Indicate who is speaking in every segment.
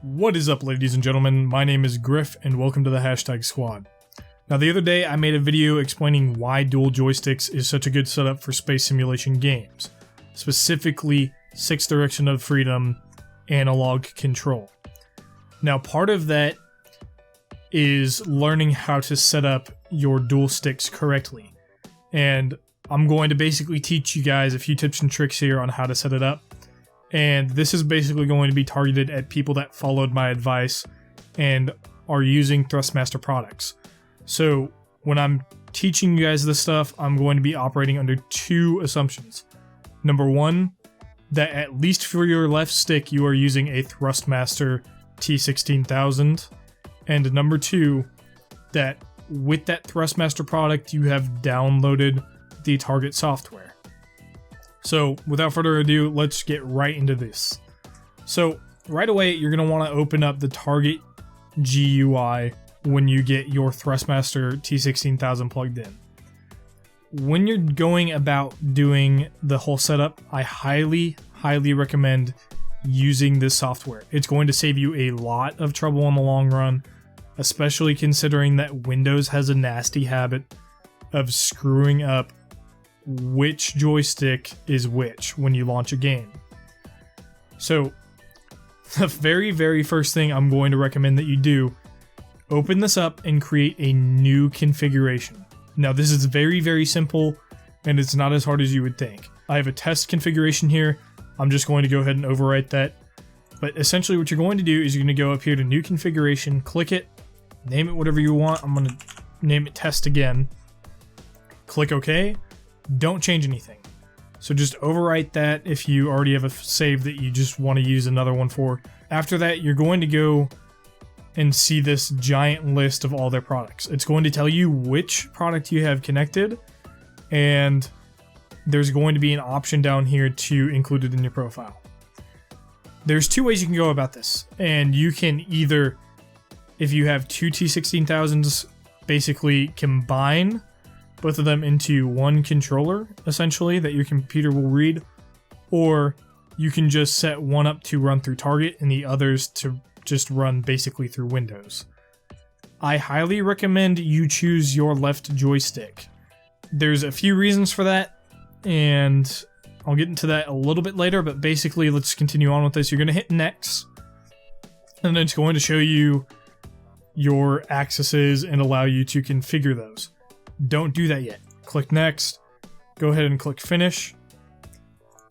Speaker 1: What is up, ladies and gentlemen? My name is Griff and welcome to the Hashtag Squad. Now, the other day I made a video explaining why dual joysticks is such a good setup for space simulation games, specifically 6 Direction of Freedom analog control. Now, part of that is learning how to set up your dual sticks correctly, and I'm going to basically teach you guys a few tips and tricks here on how to set it up. And this is basically going to be targeted at people that followed my advice and are using Thrustmaster products. So when I'm teaching you guys this stuff, I'm going to be operating under 2 assumptions. Number 1, that at least for your left stick you are using a Thrustmaster T16000. And number 2, that with that Thrustmaster product you have downloaded the target software. So without further ado, let's get right into this. So right away, you're going to want to open up the target GUI when you get your Thrustmaster T16000 plugged in. When you're going about doing the whole setup, I highly recommend using this software. It's going to save you a lot of trouble in the long run, especially considering that Windows has a nasty habit of screwing up which joystick is which when you launch a game. So the very first thing I'm going to recommend that you do, open this up and create a new configuration. Now this is very simple and it's not as hard as you would think. I have a test configuration here. I'm just going to go ahead and overwrite that. But essentially what you're going to do is you're going to go up here to new configuration, click it, name it whatever you want. I'm going to name it test again. Click OK. Don't change anything. So just overwrite that if you already have a save that you just want to use another one for. After that, you're going to go and see this giant list of all their products. It's going to tell you which product you have connected, and there's going to be an option down here to include it in your profile. There's 2 ways you can go about this, and you can either, if you have 2 T16000s, basically combine both of them into one controller, essentially, that your computer will read, or you can just set one up to run through Target and the others to just run basically through Windows. I highly recommend you choose your left joystick. There's a few reasons for that, and I'll get into that a little bit later, but basically let's continue on with this. You're going to hit next, and then it's going to show you your accesses and allow you to configure those. Don't do that yet. Click next, go ahead and click finish,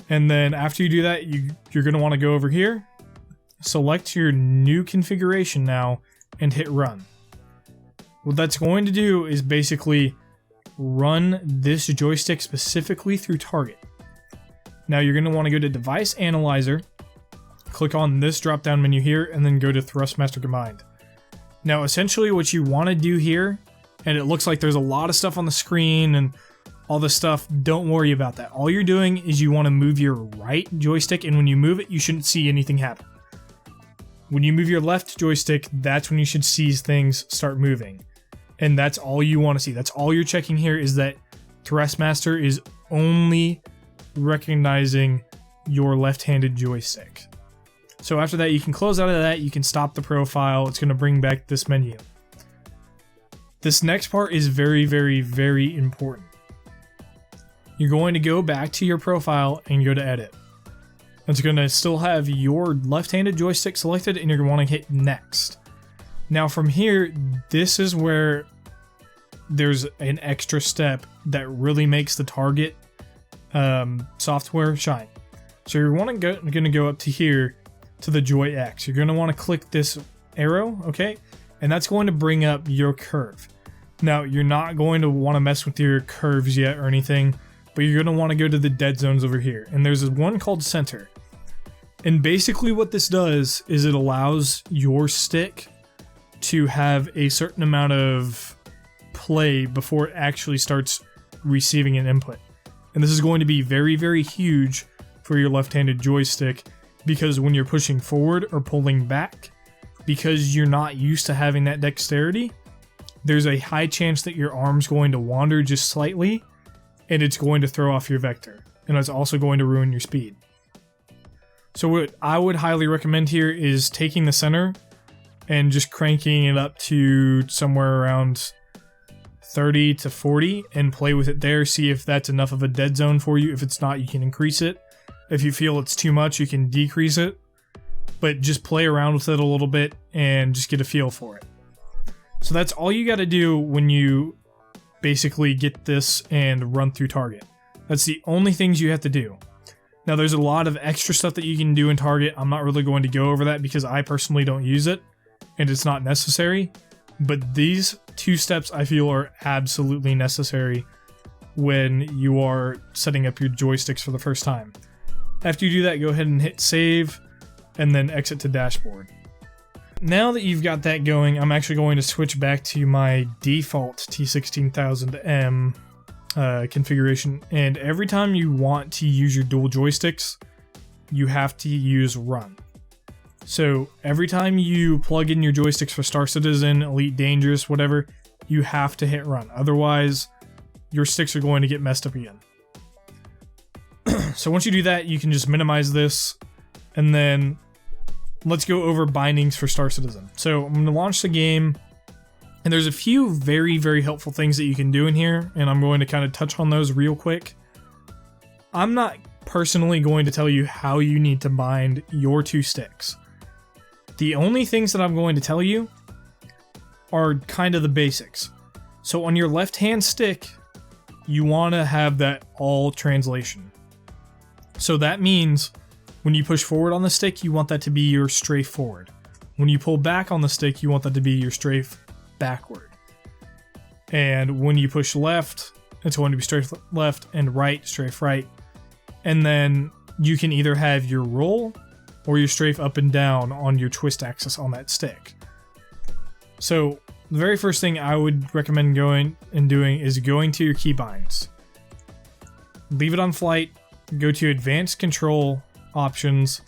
Speaker 1: and then after you do that, you're going to want to go over here, select your new configuration now, and hit run. What that's going to do is basically run this joystick specifically through Target. Now you're going to want to go to Device Analyzer, click on this drop down menu here, and then go to Thrustmaster Combined. Now essentially what you want to do here, and it looks like there's a lot of stuff on the screen and all this stuff, don't worry about that. All you're doing is you want to move your right joystick, and when you move it, you shouldn't see anything happen. When you move your left joystick, that's when you should see things start moving. And that's all you want to see. That's all you're checking here, is that Thrustmaster is only recognizing your left-handed joystick. So after that, you can close out of that, you can stop the profile, it's going to bring back this menu. This next part is very important. You're going to go back to your profile and go to edit. It's going to still have your left-handed joystick selected, and you're going to want to hit next. Now from here, this is where there's an extra step that really makes the Target software shine. So you're going to go up to here to the Joy X. You're going to want to click this arrow, okay? And that's going to bring up your curve. Now, you're not going to want to mess with your curves yet or anything, but you're going to want to go to the dead zones over here. And there's one called center. And basically what this does is it allows your stick to have a certain amount of play before it actually starts receiving an input. And this is going to be very huge for your left-handed joystick, because when you're pushing forward or pulling back, because you're not used to having that dexterity, there's a high chance that your arm's going to wander just slightly, and it's going to throw off your vector, and it's also going to ruin your speed. So what I would highly recommend here is taking the center and just cranking it up to somewhere around 30 to 40 and play with it there. See if that's enough of a dead zone for you. If it's not, you can increase it. If you feel it's too much, you can decrease it. But just play around with it a little bit and just get a feel for it. So that's all you got to do when you basically get this and run through target. That's the only things you have to do. Now there's a lot of extra stuff that you can do in target. I'm not really going to go over that because I personally don't use it and it's not necessary. But these 2 steps I feel are absolutely necessary when you are setting up your joysticks for the first time. After you do that, go ahead and hit save and then exit to dashboard. Now that you've got that going, I'm actually going to switch back to my default T16000M configuration, and every time you want to use your dual joysticks, you have to use run. So every time you plug in your joysticks for Star Citizen, Elite Dangerous, whatever, you have to hit run. Otherwise, your sticks are going to get messed up again. So once you do that, you can just minimize this, and then let's go over bindings for Star Citizen. So I'm going to launch the game, and there's a few very, very helpful things that you can do in here, and I'm going to kind of touch on those real quick. I'm not personally going to tell you how you need to bind your 2 sticks. The only things that I'm going to tell you are kind of the basics. So on your left-hand stick, you want to have that all translation. So that means when you push forward on the stick, you want that to be your strafe forward. When you pull back on the stick, you want that to be your strafe backward. And when you push left, it's going to be strafe left, and right, strafe right. And then you can either have your roll or your strafe up and down on your twist axis on that stick. So the very first thing I would recommend going and doing is going to your keybinds. Leave it on flight, go to advanced control options.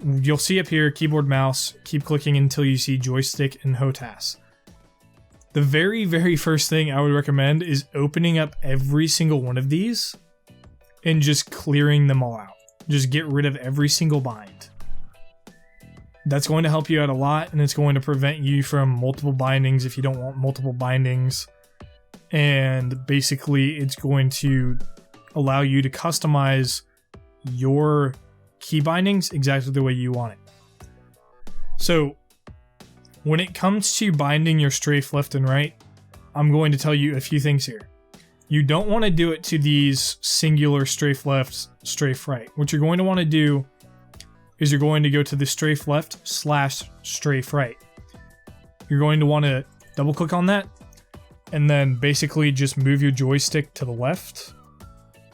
Speaker 1: You'll see up here keyboard mouse, keep clicking until you see joystick and HOTAS. The very, very first thing I would recommend is opening up every single one of these and just clearing them all out. Just get rid of every single bind. That's going to help you out a lot, and it's going to prevent you from multiple bindings if you don't want multiple bindings. And basically, it's going to allow you to customize your key bindings exactly the way you want it. So when it comes to binding your strafe left and right, I'm going to tell you a few things here. You don't want to do it to these singular strafe left, strafe right. What you're going to want to do is you're going to go to the strafe left / strafe right. You're going to want to double click on that and then basically just move your joystick to the left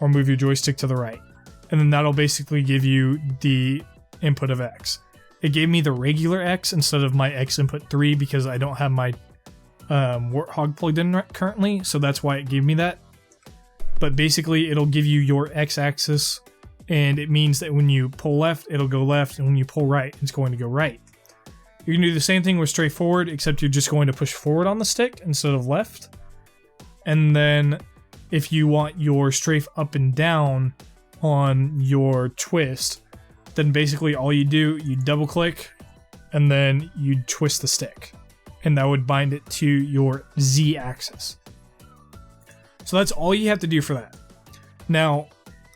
Speaker 1: or move your joystick to the right. And then that'll basically give you the input of X. It gave me the regular X instead of my X input 3 because I don't have my Warthog plugged in currently, so that's why it gave me that. But basically it'll give you your X axis, and it means that when you pull left, it'll go left, and when you pull right, it's going to go right. You can do the same thing with strafe forward, except you're just going to push forward on the stick instead of left. And then if you want your strafe up and down on your twist, then basically all you do, you double click and then you twist the stick, and that would bind it to your Z axis. So that's all you have to do for that. Now,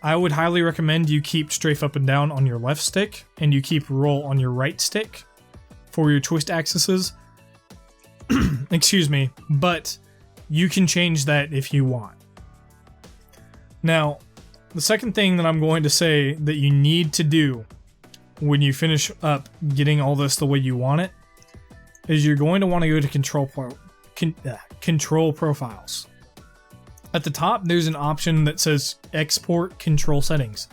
Speaker 1: I would highly recommend you keep strafe up and down on your left stick and you keep roll on your right stick for your twist axes. Excuse me, but you can change that if you want. Now, the second thing that I'm going to say that you need to do when you finish up getting all this the way you want it is you're going to want to go to control profiles. At the top, there's an option that says export control settings.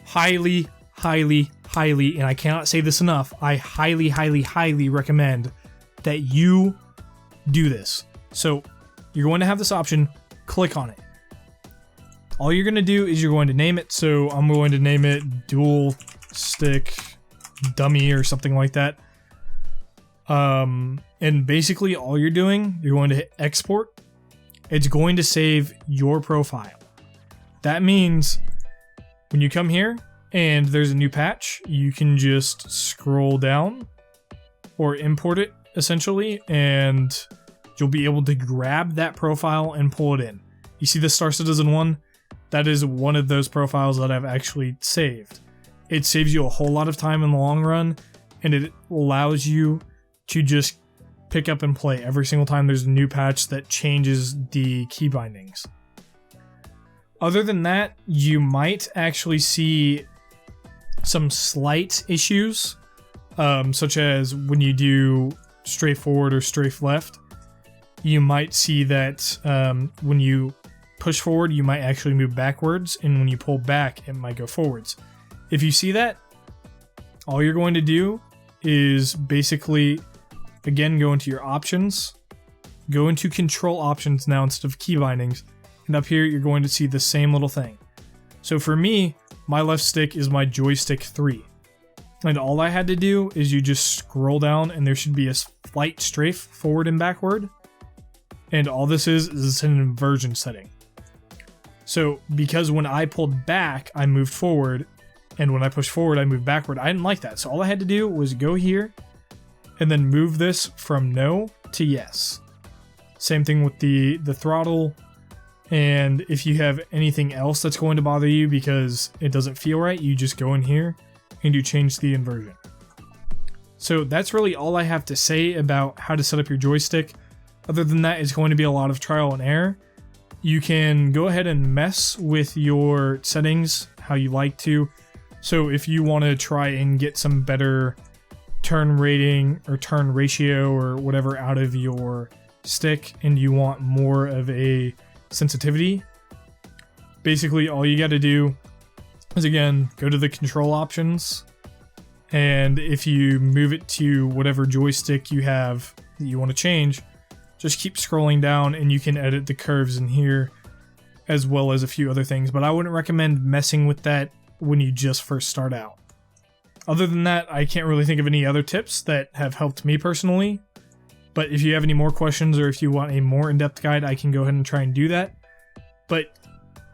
Speaker 1: Highly, highly, highly, and I cannot say this enough, I highly, highly, highly recommend that you do this. So you're going to have this option, click on it. All you're going to do is you're going to name it. So I'm going to name it Dual Stick Dummy or something like that. And basically all you're doing, you're going to hit export. It's going to save your profile. That means when you come here, and there's a new patch, you can just scroll down or import it essentially, and you'll be able to grab that profile and pull it in. You see the Star Citizen one? That is one of those profiles that I've actually saved. It saves you a whole lot of time in the long run, and it allows you to just pick up and play every single time there's a new patch that changes the key bindings. Other than that, you might actually see some slight issues, such as when you do strafe forward or strafe left, you might see that when you push forward, you might actually move backwards, and when you pull back, it might go forwards. If you see that, all you're going to do is basically, again, go into your options, go into control options now instead of key bindings, and up here you're going to see the same little thing. So for me, my left stick is my Joystick 3. And all I had to do is you just scroll down and there should be a slight strafe forward and backward. And all this is an inversion setting. So because when I pulled back, I moved forward, and when I pushed forward, I moved backward. I didn't like that. So all I had to do was go here and then move this from no to yes. Same thing with the throttle. And if you have anything else that's going to bother you because it doesn't feel right, you just go in here and you change the inversion. So that's really all I have to say about how to set up your joystick. Other than that, it's going to be a lot of trial and error. You can go ahead and mess with your settings how you like to. So if you want to try and get some better turn rating or turn ratio or whatever out of your stick, and you want more of a sensitivity, basically all you got to do is, again, go to the control options, and if you move it to whatever joystick you have that you want to change, just keep scrolling down and you can edit the curves in here as well as a few other things, but I wouldn't recommend messing with that when you just first start out. Other than that, I can't really think of any other tips that have helped me personally, but if you have any more questions or if you want a more in-depth guide, I can go ahead and try and do that. But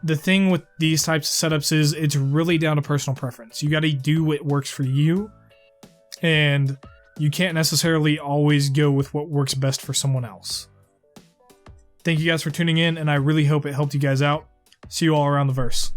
Speaker 1: the thing with these types of setups is it's really down to personal preference. You got to do what works for you, and you can't necessarily always go with what works best for someone else. Thank you guys for tuning in, and I really hope it helped you guys out. See you all around the verse.